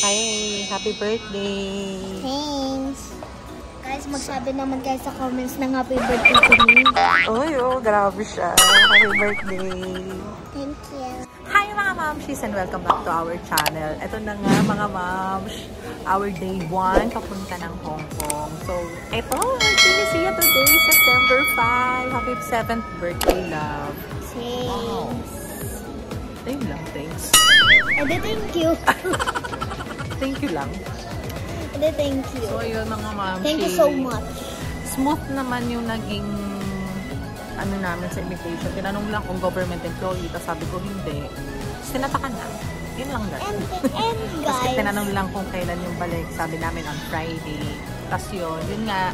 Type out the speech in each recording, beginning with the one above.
Hi! Happy birthday! Thanks! Guys, magsabi naman guys sa comments ng happy birthday to me. Uy, oh, grabe siya. Happy birthday! Thank you! Hi mga mamshies and welcome back to our channel. Ito na nga mga mams, our day 1 papunta ng Hong Kong. So, ito, sinisiya today, September 5. Happy 7th birthday, love. Thanks! Wow. Thank you lang, thanks. Ede, thank you! Thank you lang. Ede, thank you. So, yun mga mamshies. Thank you so much. Smooth naman yung naging ano namin sa invitation. Tinanong lang kung government employee. Tapos sabi ko hindi. Sinatakan na. Yun lang lang. And guys. Tapos tinanong lang kung kailan yung balik. Sabi namin on Friday. Tapos yun nga.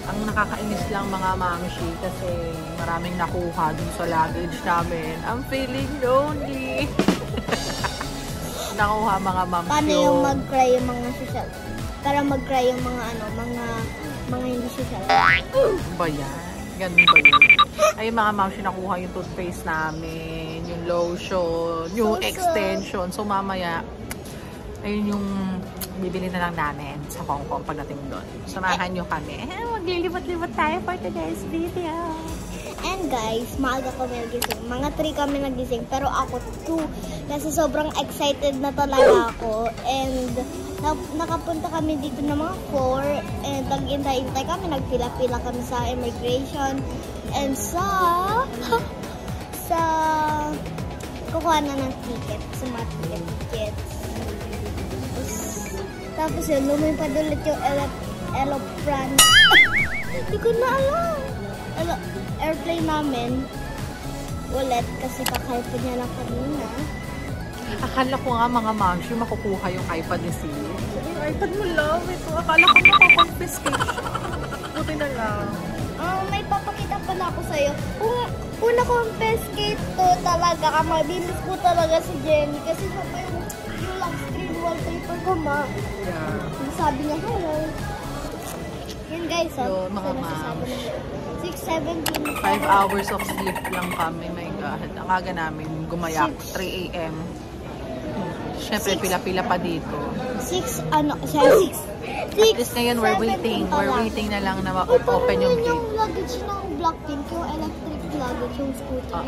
Ang nakakainis lang mga mamshi kasi maraming nakuha dun sa luggage namin. I'm feeling lonely. Nakuha mga mamshi. Paano yung mag-cry yung mga social? Para mag-cry yung mga ano, mga hindi social. Ba yan? Ganun ba yun? Ay, mga mamshi, nakuha yung toothpaste namin, yung lotion, yung extension. So, mamaya, ayun yung bibili na lang namin sa Hong Kong pagdating doon. Samahan nyo kami. Maglilibot-libot tayo for today's video. And guys, maaga kami nagising. Mga 3 kami nagising, pero ako 2. Kasi sobrang excited na talaga ako. And nakapunta kami dito ng mga 4. And nag-intay-intay kami. Nagpila-pila kami sa immigration. And sa kukuha na ng ticket. Sa mga tickets. Tapos yun, lumipad ulit yung aeroplane. Hindi ko na alam. Airplane namin ulit kasi kakaipad niya lang kanina. Akala ko nga mga mamshi, makukuha yung iPad ni Sil. Yung iPad mo lang. Ito, akala ko makakonfiscate siya. Buti na lang. May papakita pala ako sa'yo. Kung na-confiscate to talaga, mabilis ko talaga si Jenny. Kasi sa pa yung lock screen wallpaper ko, ma. Yeah. Sabi niya, hello. Yun guys, yun, mga mams. 6:17. 5 hours of sleep lang kami. My God. Ang aga namin gumayak. 3 a.m. Siyempre, pila-pila pa dito. 6. At least ngayon, we're waiting. We're waiting na lang na ma-open yung gate. Yung luggage ng Blackpink, yung electric luggage, yung scooter.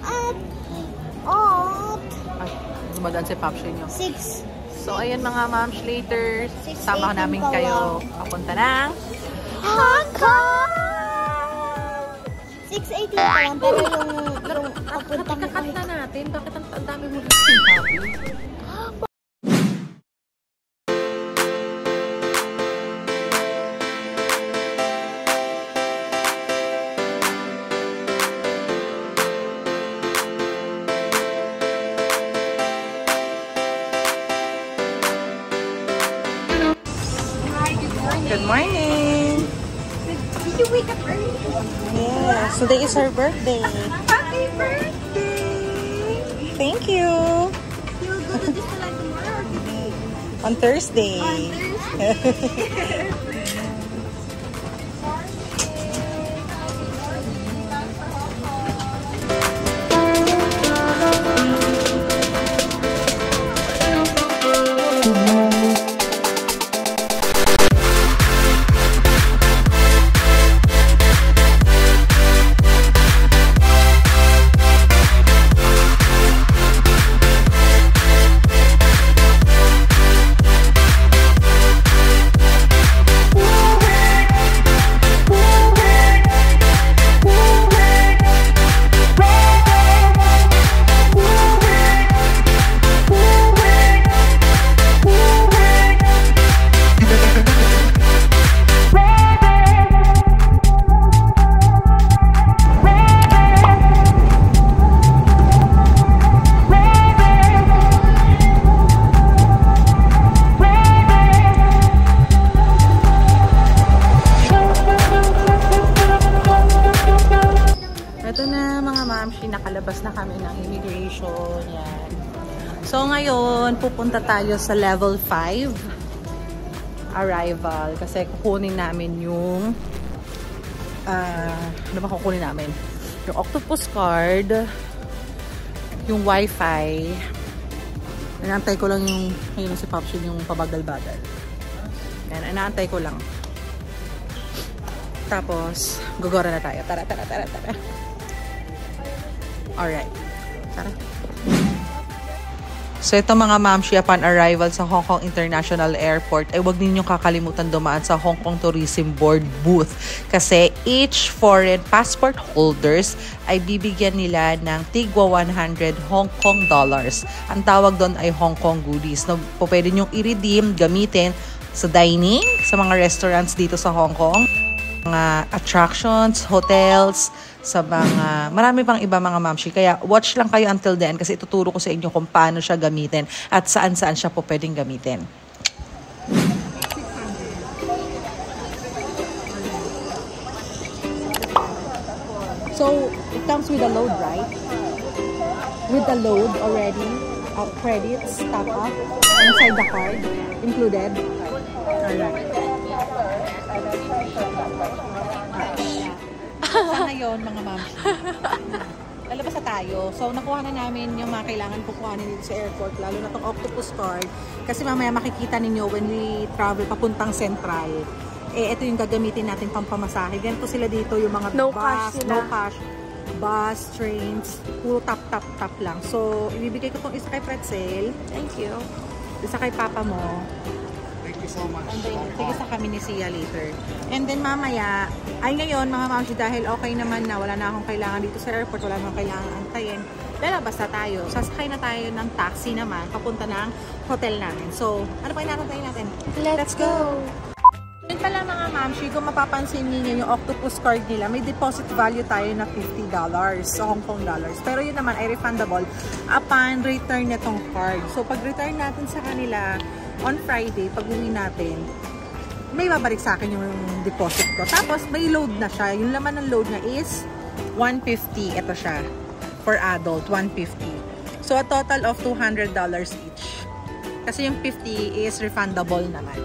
At dumadaan si Papshin yung 6. So, ayan mga moms, later, sama namin kayo papunta ng Hong Kong! 6:18 pa lang, pero yung papunta mo kakat na natin. Bakit ang dami mo lang sinabi? Good morning! Did you wake up early? Yes, today is her birthday. Happy birthday! Thank you! You'll go to Disneyland tomorrow or today? On Thursday. On Thursday. Nakalabas na kami ng immigration. Yan. So ngayon, pupunta tayo sa level 5 arrival kasi kukunin namin yung ano ba kukunin namin? Yung octopus card, yung wifi, Inaantay ko lang yung, ayun si Popshin, yung pabagal-bagal. Yan, inaantay ko lang. Tapos, gugora na tayo. Tara. Alright. Tara. So ito mga mamshi, upon arrival sa Hong Kong International Airport, ay huwag ninyong kakalimutan dumaan sa Hong Kong Tourism Board booth. Kasi each foreign passport holders ay bibigyan nila ng tigwa 100 Hong Kong dollars. Ang tawag doon ay Hong Kong goodies. No, pwede nyong i-redeem, gamitin sa dining, sa mga restaurants dito sa Hong Kong, mga attractions, hotels, sa mga, marami pang iba mga mamshi. Kaya watch lang kayo until then kasi ituturo ko sa inyo kung paano siya gamitin at saan-saan siya po pwedeng gamitin. So, it comes with a load, right? With the load already, credits, top up, inside the card, included. Alright. So, ngayon, mga mamshi, lalabas na tayo. So, nakuha na namin yung mga kailangan kukuhanin dito sa airport, lalo na itong octopus card. Kasi mamaya makikita ninyo when we travel papuntang Central. Ito yung gagamitin natin pampamasahe. Ganito sila dito, yung mga no cash, bus, trains, puro tap lang. So, ibibigay ko itong isa kay Pretzel. Thank you. Isa kay Papa mo. So much. Sige sa kami ni Sia later. And then mamaya, ay ngayon mga mamshi, dahil okay naman na, wala na akong kailangan dito sa airport, wala na akong kailangan antayin, lalabas na tayo. Sasakay na tayo ng taxi naman, papunta ng hotel namin. So, ano pa inaantayin natin? Let's go! Yun pala mga mamshi, kung mapapansin niyo yung octopus card nila, may deposit value tayo na $50 so Hong Kong dollars. Pero yun naman ay refundable upon return nitong card. So, pag return natin sa kanila, on Friday, pag uwi natin, may babalik sa akin yung deposit ko. Tapos, may load na siya. Yung laman ng load niya is $150. Ito siya. For adult, $150. So, a total of $200 each. Kasi yung 50 is refundable naman.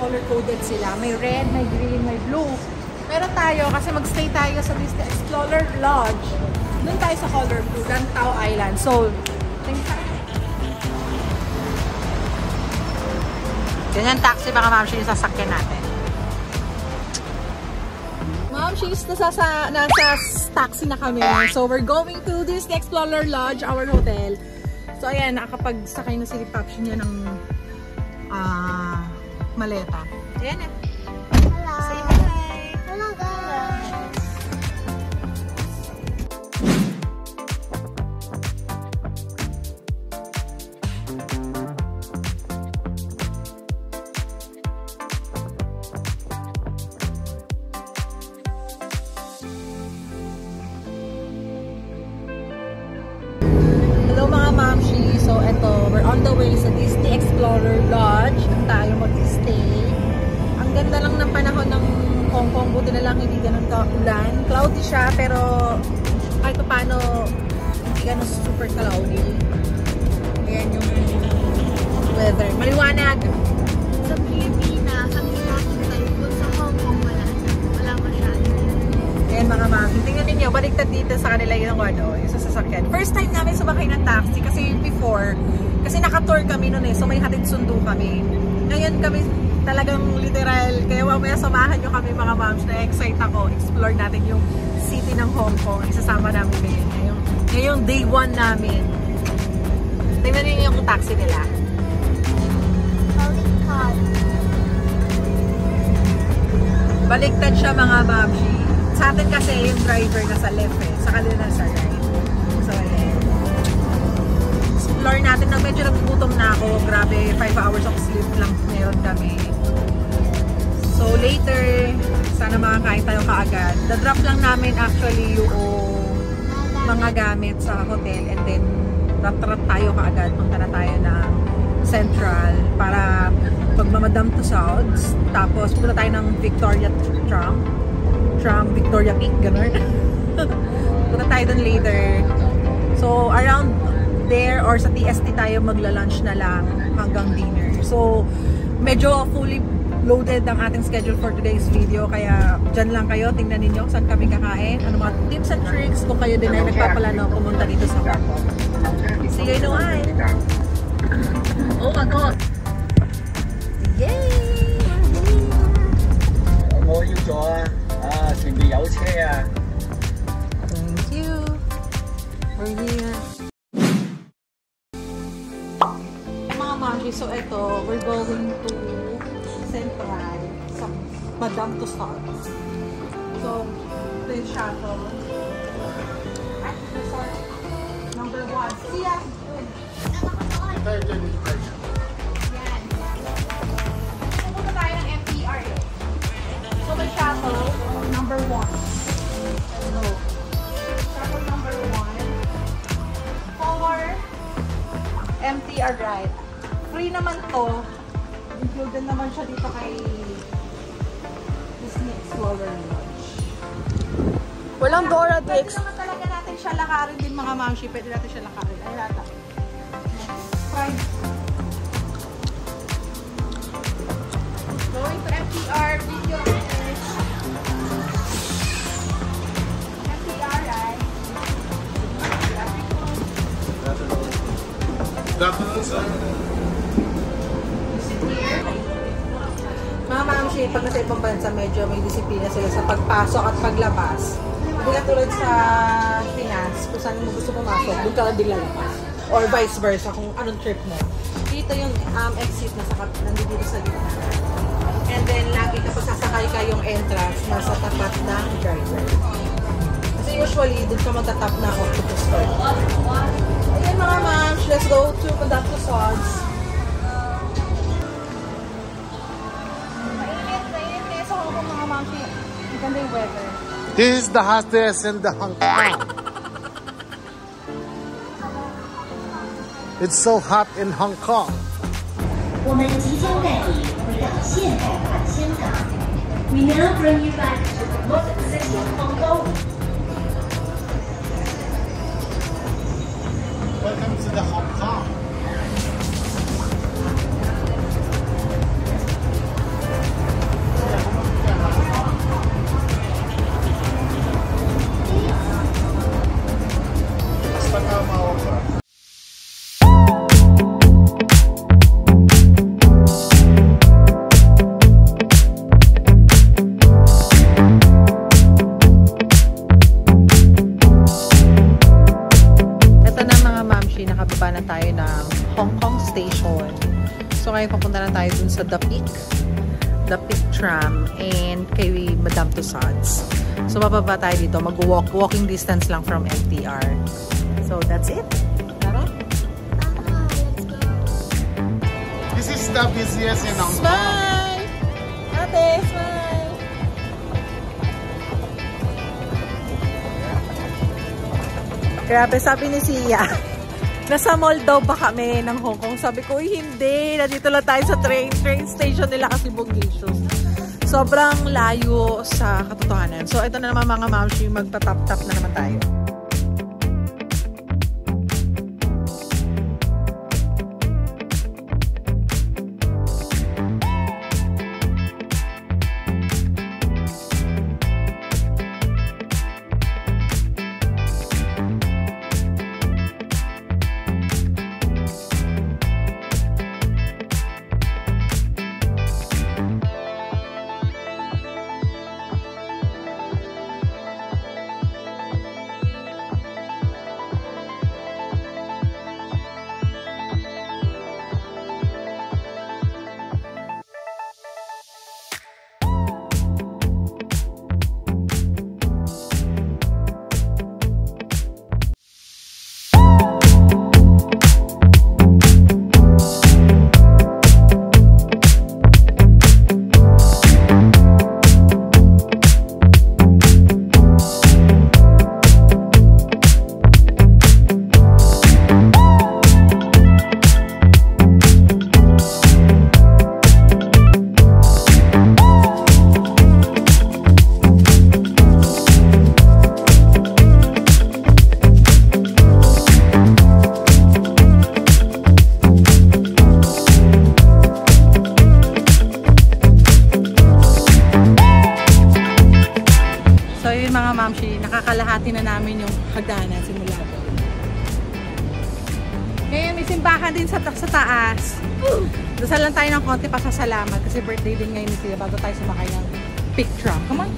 Color-coded sila. May red, may green, may blue. Pero tayo, kasi mag-stay tayo sa Disney Explorer Lodge. Doon tayo sa color blue, Lantau Island. So, ganyan taxi mga mamshi yung sasakyan natin. Mamshi, nasa taxi na kami. So, we're going to Disney Explorer Lodge, our hotel. So, ayan, nakapagsakay na si Popshi niya ng maleta. Ayan na. Hello. Say hi. Hello guys. Hello mga mamshi. So eto, we're on the way sa Disney Explorer Lodge. Ang tayo mag-stay. Ang ganda lang ng panahon ng Hong Kong. Buti na lang hindi ganun ka-ulan. Cloudy siya pero kahit pa paano hindi ganun super cloudy. Ayan yung weather. Maliwanag! Sa Pilipinas, ang ginagawa tayo sa Hong Kong wala masyado. Ayan mga mami. Tingnan ninyo, baliktad dito sa kanila yung sa sasakyan. First time namin sumakay ng taxi kasi before, kasi naka-tour kami noon eh. So may hatid sundo kami. Ngayon kami talagang literal. Kaya mamaya samahan nyo kami mga moms na excite ako. Explore natin yung city ng Hong Kong. Isasama namin ngayon. Ngayong day 1 namin. Tingnan niyo yung taxi nila. Baliktad siya mga mamshi. Sa atin kasi yung driver nasa left eh. Sa kanila nasa right. So, ayan. Explore natin. Medyo nagugutom na ako. Grabe, 5 hours of sleep lang meron kami. So, later, sana makakain tayo kaagad. The-drop lang namin actually yung mga gamit sa hotel and then rat-rat tayo kaagad. Punta na tayo ng Central para pagmamadam to Souths. Tapos, punta tayo ng Victoria Victoria Peak, gano'n. Punta tayo dun later. So, around there or sa TST tayo magla-lunch na lang hanggang dinner. So, medyo fully loaded ang ating schedule for today's video. Kaya, dyan lang kayo. Tingnan ninyo saan kami kakain. Ano mga tips and tricks kung kayo din ay nagpapalano pumunta dito sa Hong Kong. See you in a while. Oh my God! Yay! 我要咗前面有車啊 Thank you. We're here. Mga mamshi, so ito, we're going to Central sa Madame Tussauds. So, ito yung shuttle. Ay, sorry. Number 1. See ya! Yan. Pupunta tayo ng MTR eh. So, may shuttle, number 1. Hello. Shuttle number 1. For MTR ride. Free naman to. Included naman siya dito kay Disney Explorer Lodge. Walang Dora to Pwede naman talaga natin siya lakarin din mga mamshi. Pwede natin siya lakarin. Ay, lata. Pride. Going to MTR video finish. MTR, right? Mga mamshi, pag nasa ibang bansa, medyo may disiplina sila sa pagpasok at paglabas. Hindi na tulad sa Pinas, kung saan mo gusto pumasok, doon ka lang din lalabas. Or vice versa, kung anong trip mo. Dito yung exit na nandito sa gitna. And then, lagi kapag sasakay ka yung entrance, nasa tapat ng driver. Kasi usually, doon ka magtatap na octopus store. Ayan mga mams, let's go to Madame Tussauds. Mainit sa Hong Kong mga mams. Maganda yung weather. This is the hottest in the Hong Kong. It's so hot in Hong Kong. 我们即将带你回到现代化香港。We now bring you back to the modern city of Hong Kong. Welcome to the Hong Kong. Basta ka maoka. Nakababa na tayo ng Hong Kong Station. So ngayon papunta na tayo dun sa The Peak tram and kay Madame Tussauds. So bababa tayo dito, walking distance lang from MTR. So that's it. Tara. Let's go. This is the busiest in Hong Kong. Smile! Ate, smile! Grabe, sabi ni Sia. Nasa mall daw ba kami ng Hong Kong? Sabi ko, hindi. Nandito lang tayo sa train station nila kasi Bongisius. Sobrang layo sa katotohanan. So, ito na naman mga mamshi, magpa-tap-tap na naman tayo. Moshi. Nakakalahati na namin yung hagdanan simula po. Ngayon may simbahan din sa taas. Dasal lang tayo ng konti pasasalamat kasi birthday din ngayon ni Tia bago tayo sumakay ng pick truck. Come on!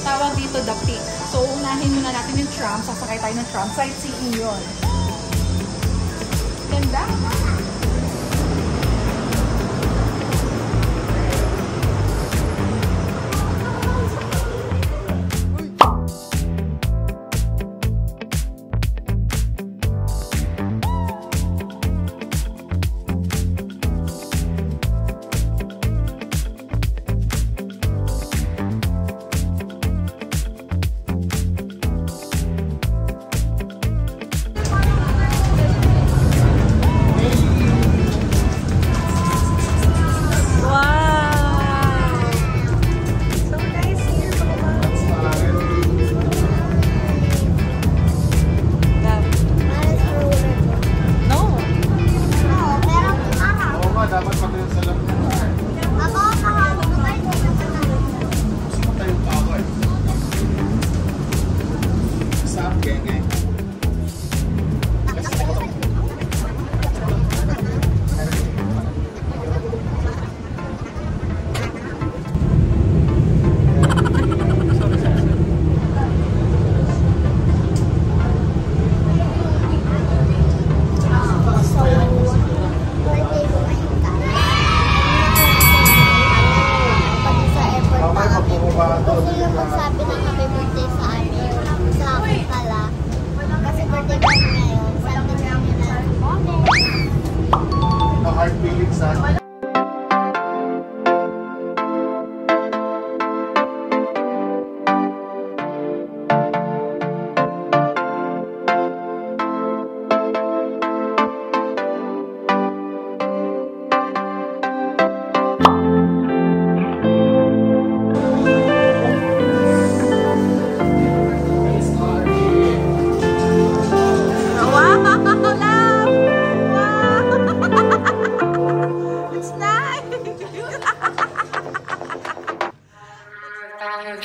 Tawag dito the peak. So, unahin muna natin yung tram. Sasakay tayo ng tram. Sightseeing yun. Ganda.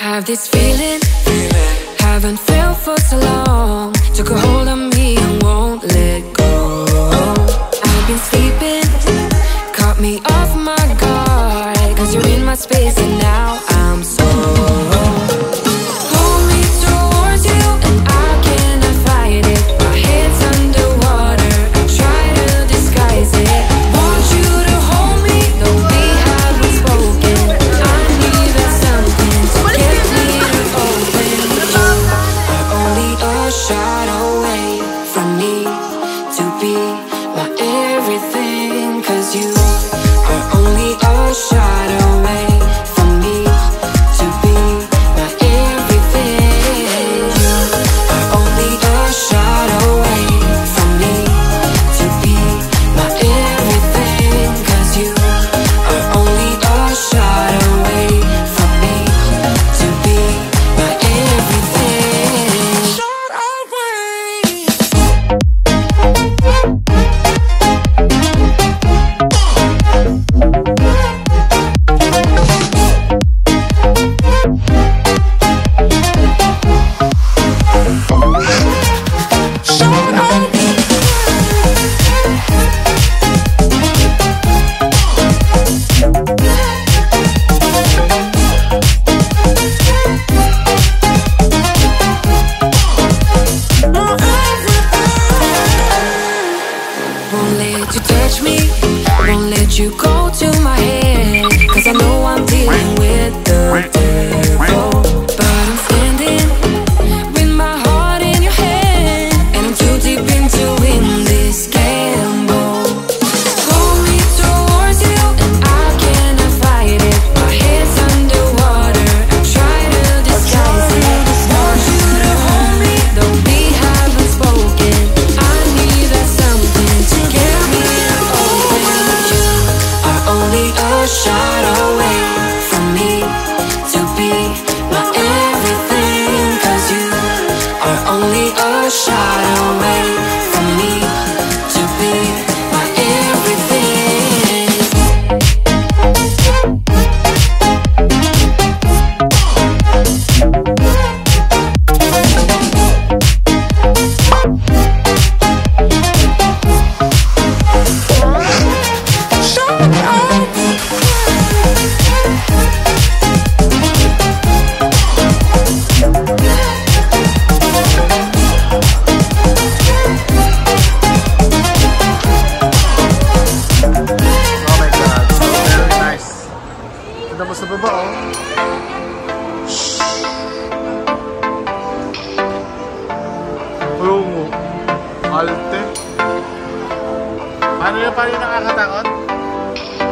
Have this feeling, haven't felt for so long. Took a hold of me and won't let go. I've been sleeping, caught me off my guard. Cause you're in my space and now I'm so pull me towards you and I cannot fight it. My head's underwater, I try to disguise it. Want you to hold me, though we haven't spoken. I need that something to get me to open. You are only a shot away from me to be my everything. Cause you are only a shot away from me paano yung nakakatakot?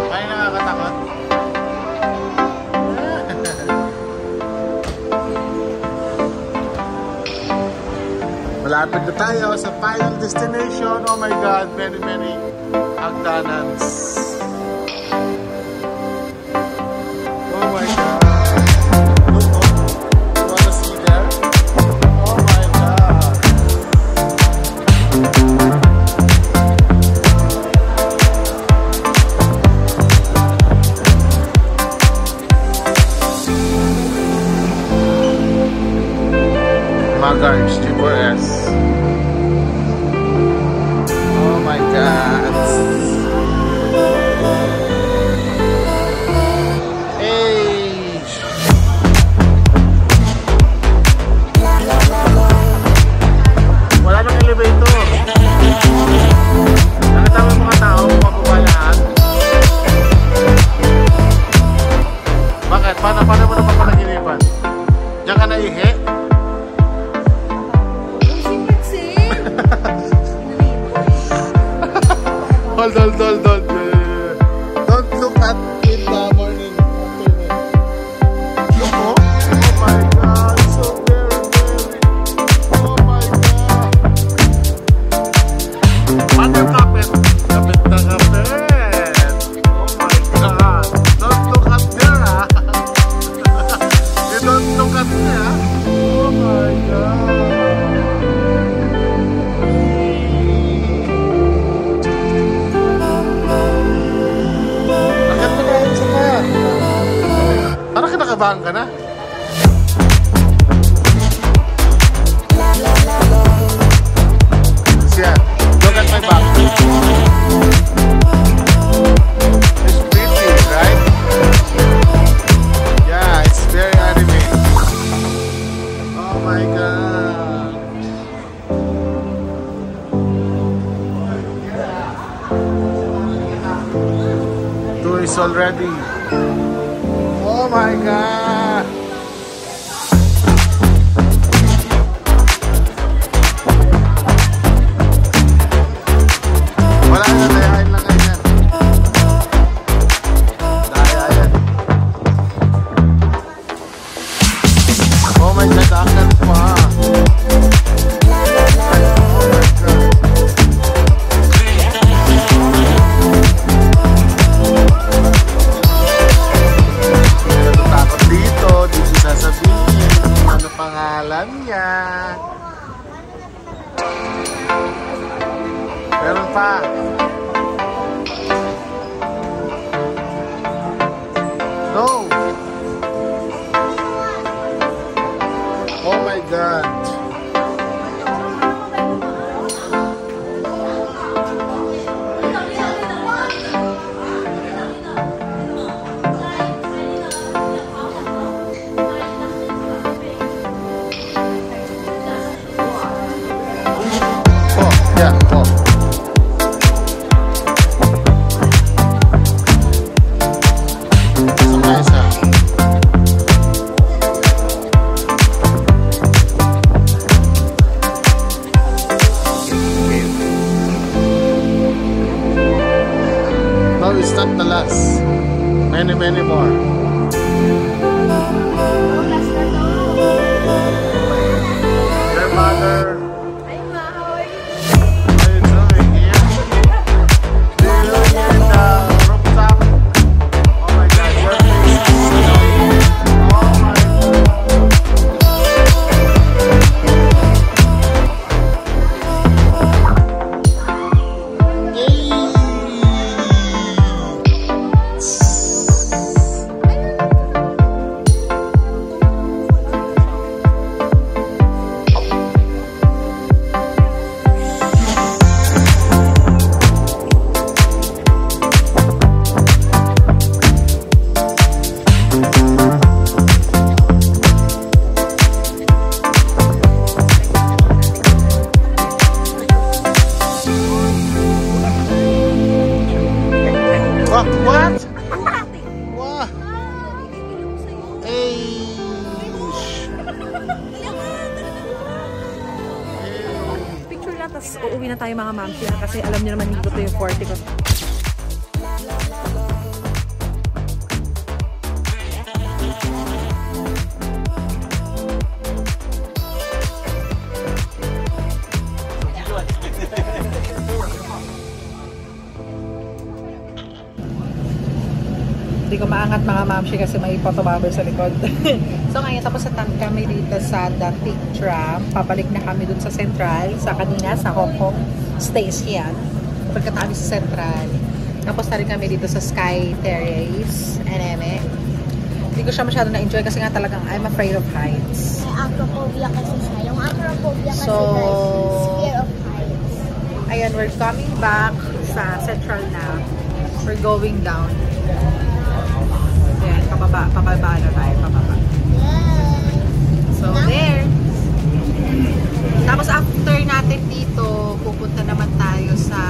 Paano yung nakakatakot? Malapit na tayo sa final destination. Oh my God, many hagdanans. Oh my God. Look, oh. You wanna see there? Oh my God. Magarch, G4S. Oh my God. Age. Wala nang elevator. Nakita mo yung mga tao, mababa lahat. Bakit? Paano mo na papanaginipan? Diyan ka naihi? Hold. Don't look at in the morning. Look, oh. Oh my God, so very. Oh my God. Paano yung kapit? Kapit na kapit. Oh my God. Don't look at there, ah. You don't look at there, ah. Oh my God. Parang kinakabahan ka na. Yeah, look at my back. It's pretty, right? Yeah, it's very anime. Oh my God. Tourists already. Oh my God! Wala na, dayain lang kayo yan. Dayain. Oh my God, akal pa. Oh my God. Dito sasabihin ano pangalan niya. Meron pa. No. Oh my God. Yeah, oh. So nice, huh? No, it's not the last. Many more. Their mother. What? Wow. Picture lang, tapos uuwi na tayo mga ma'am kasi alam niyo naman hindi ko ito yung forte ko. maangat mga mamshi kasi may photobomber sa likod. So ngayon, tapos na kami dito sa Datik Tram. Papalik na kami dun sa Central, sa kanina, sa Hong Kong Station. Pagkatapos sa Central. Tapos na rin kami dito sa Sky Terrace, NME. Hindi ko siya masyado na-enjoy kasi nga talagang I'm afraid of heights. May acrophobia kasi siya. Yung acrophobia kasi guys is fear of heights. Ayan, we're coming back sa Central na. We're going down. Ayan, pababa na tayo, pababa. Yes. So, there. Tapos after natin dito, pupunta naman tayo sa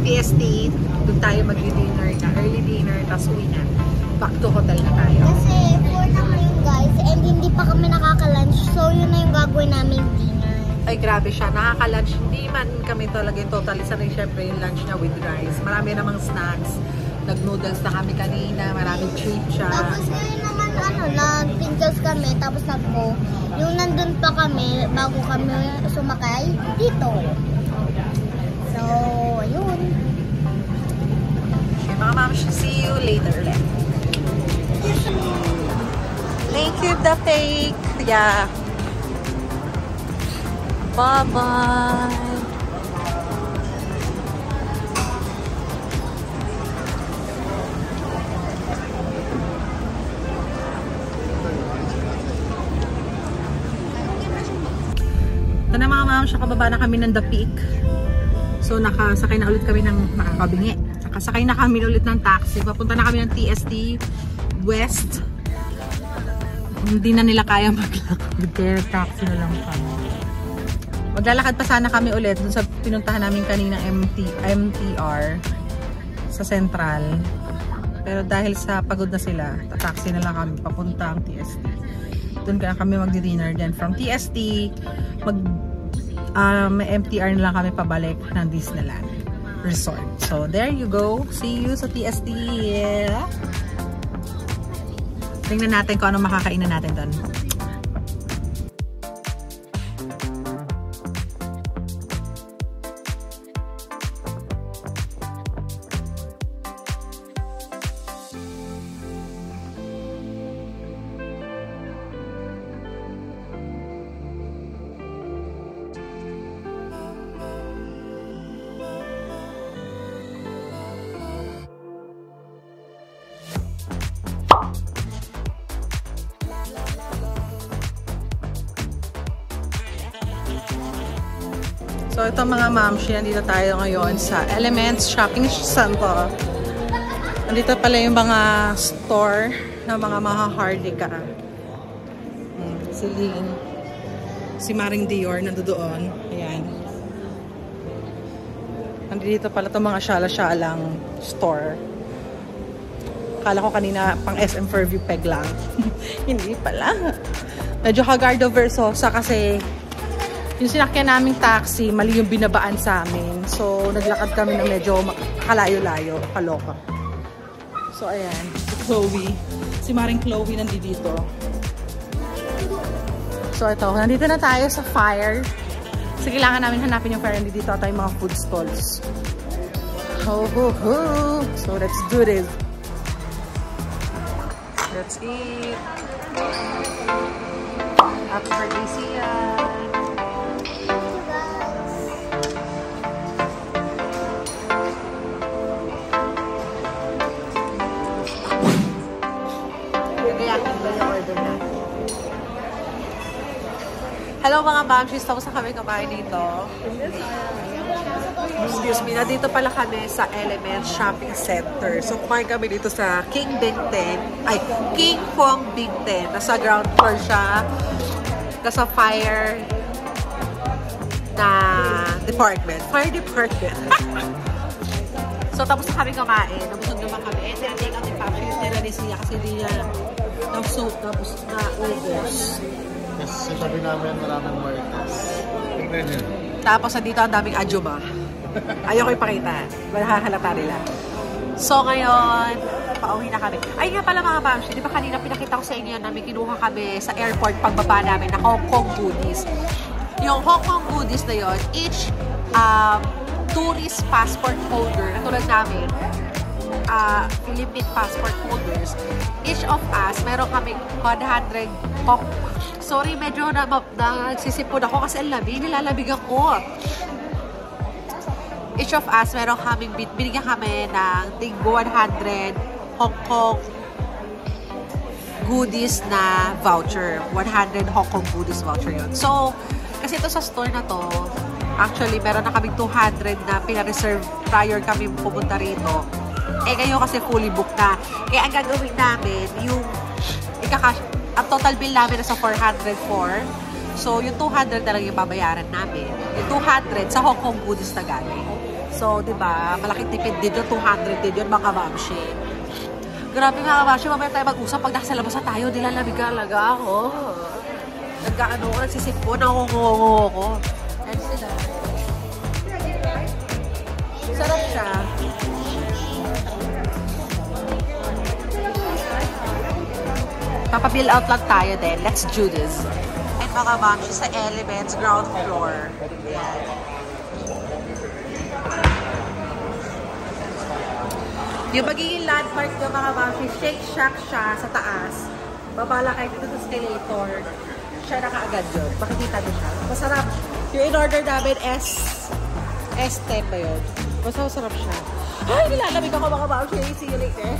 PST. Doon tayo mag-dinner na, early dinner, tapos uwi na. Back to hotel na tayo. Kasi 4 na ngayon guys, and hindi pa kami nakaka-lunch. So, yun na yung gagawin namin dinner. Ay, grabe siya. Nakaka-lunch. Hindi man kami talaga yung totally sanay. Siyempre, yung lunch niya with rice. Marami namang snacks. Nag-noodles na kami kanina. Maraming treat siya. Tapos ngayon naman, nag-pinkles kami. Tapos yung nandun pa kami, bago kami sumakay, dito. So, ayun. Okay, mga ma'am, see you later ulit. Thank you, the fake. Yeah. Bye-bye. Ito na mga ma'am, siya kababa na kami ng The Peak. So nakasakay na ulit kami ng makakabingi. Nakasakay na kami ulit ng taxi. Papunta na kami ng TST West. Hindi na nila kaya maglakad. Kaya taxi na lang kami. Maglalakad pa sana kami ulit dun sa pinuntahan namin kanina MTR sa Central. Pero dahil sa pagod na sila, taxi na lang kami papunta ang TST. Doon kaya kami magdi-dinner. Then from TST, may MTR na lang kami pabalik ng Disneyland Resort. So there you go. See you sa TST. Yeah. Tingnan natin kung ano makakainan natin doon. So ito mga mamshi, nandito tayo ngayon sa Elements Shopping Center. Nandito pala yung mga store na mga Hardy ka. Si Ling, si Maring Dior nandoon. Ayan. Nandito pala itong mga syala-syalang store. Akala ko kanina pang SM Fairview peg lang. Hindi pala. Medyo Hagardo Versosa kasi yung sinakyan naming taxi, mali yung binabaan sa amin. So, naglakad kami na medyo kalayo-layo, kaloka. So, ayan. Si Chloe. Si Maring Chloe nandito. So, ito. Nandito na tayo sa Fire. So, kailangan namin hanapin yung Fire. Nandito tayo yung mga food stalls. Ho, ho, ho. So, let's do this. Let's eat. Happy birthday, Sia. Hello mga Bamshis, tapos na kami kumain dito. Excuse me, nandito pala kami sa Elements Shopping Center. So kumain kami dito sa King Fong Big Ten. Nasa ground floor siya. Nasa fire na department. Fire department. So tapos na kami kumain. Nabusog naman kami. And then, take out the Bamshis nila ni Sia kasi hindi niya na-soap tapos na-ubos. Kasi sabi namin maraming markets. Tingnan nyo. Tapos dito ang daming ajuba. Ayoko ipakita. Mahahalata nila. So ngayon, pauwi na kami. Ay nga pala mga Bamshi, di ba kanina pinakita ko sa inyo na may kinuha kami sa airport pagbaba namin na Hong Kong goodies. Yung Hong Kong goodies na yon, each tourist passport holder, na tulad namin, Philippine passport holders, each of us, meron kami 100 pop. Sorry, medyo nagsisipon ako kasi ang lamig, nilalamig ako. Each of us, meron kaming binigyan kami ng tig 100 Hong Kong goodies na voucher. 100 Hong Kong goodies voucher yun. So, kasi ito sa store na to, actually, meron na kaming 200 na pina-reserve prior kami pumunta rito. Eh, ngayon kasi fully booked na. Kaya ang gagawin namin, yung ang total bill namin nasa 404. So, yung 200 talaga yung babayaran namin. Yung 200 sa Hong Kong goodies na galing. So, diba, malaking tipid din yung 200 din yun, mga mamshi. Grabe mga mamshi, mamaya tayo mag-usap. Pag nasa labas na tayo, nilalamig talaga ako. Nagkaano ko, nagsisipon, nakungungo ko. And sila. Sarap siya. Papabill out lang tayo din. Let's do this. And mga mamshi sa Elements, ground floor. Ayan. Yung magiging landmark nyo mga mamshi, Shake Shack siya sa taas. Babala kayo dito sa escalator. Siya na kaagad yun. Makikita nyo siya. Masarap. Yung in-order namin S10 ba yun? Masarap siya. Ay, nilalamig ako mga mamshi. See you later.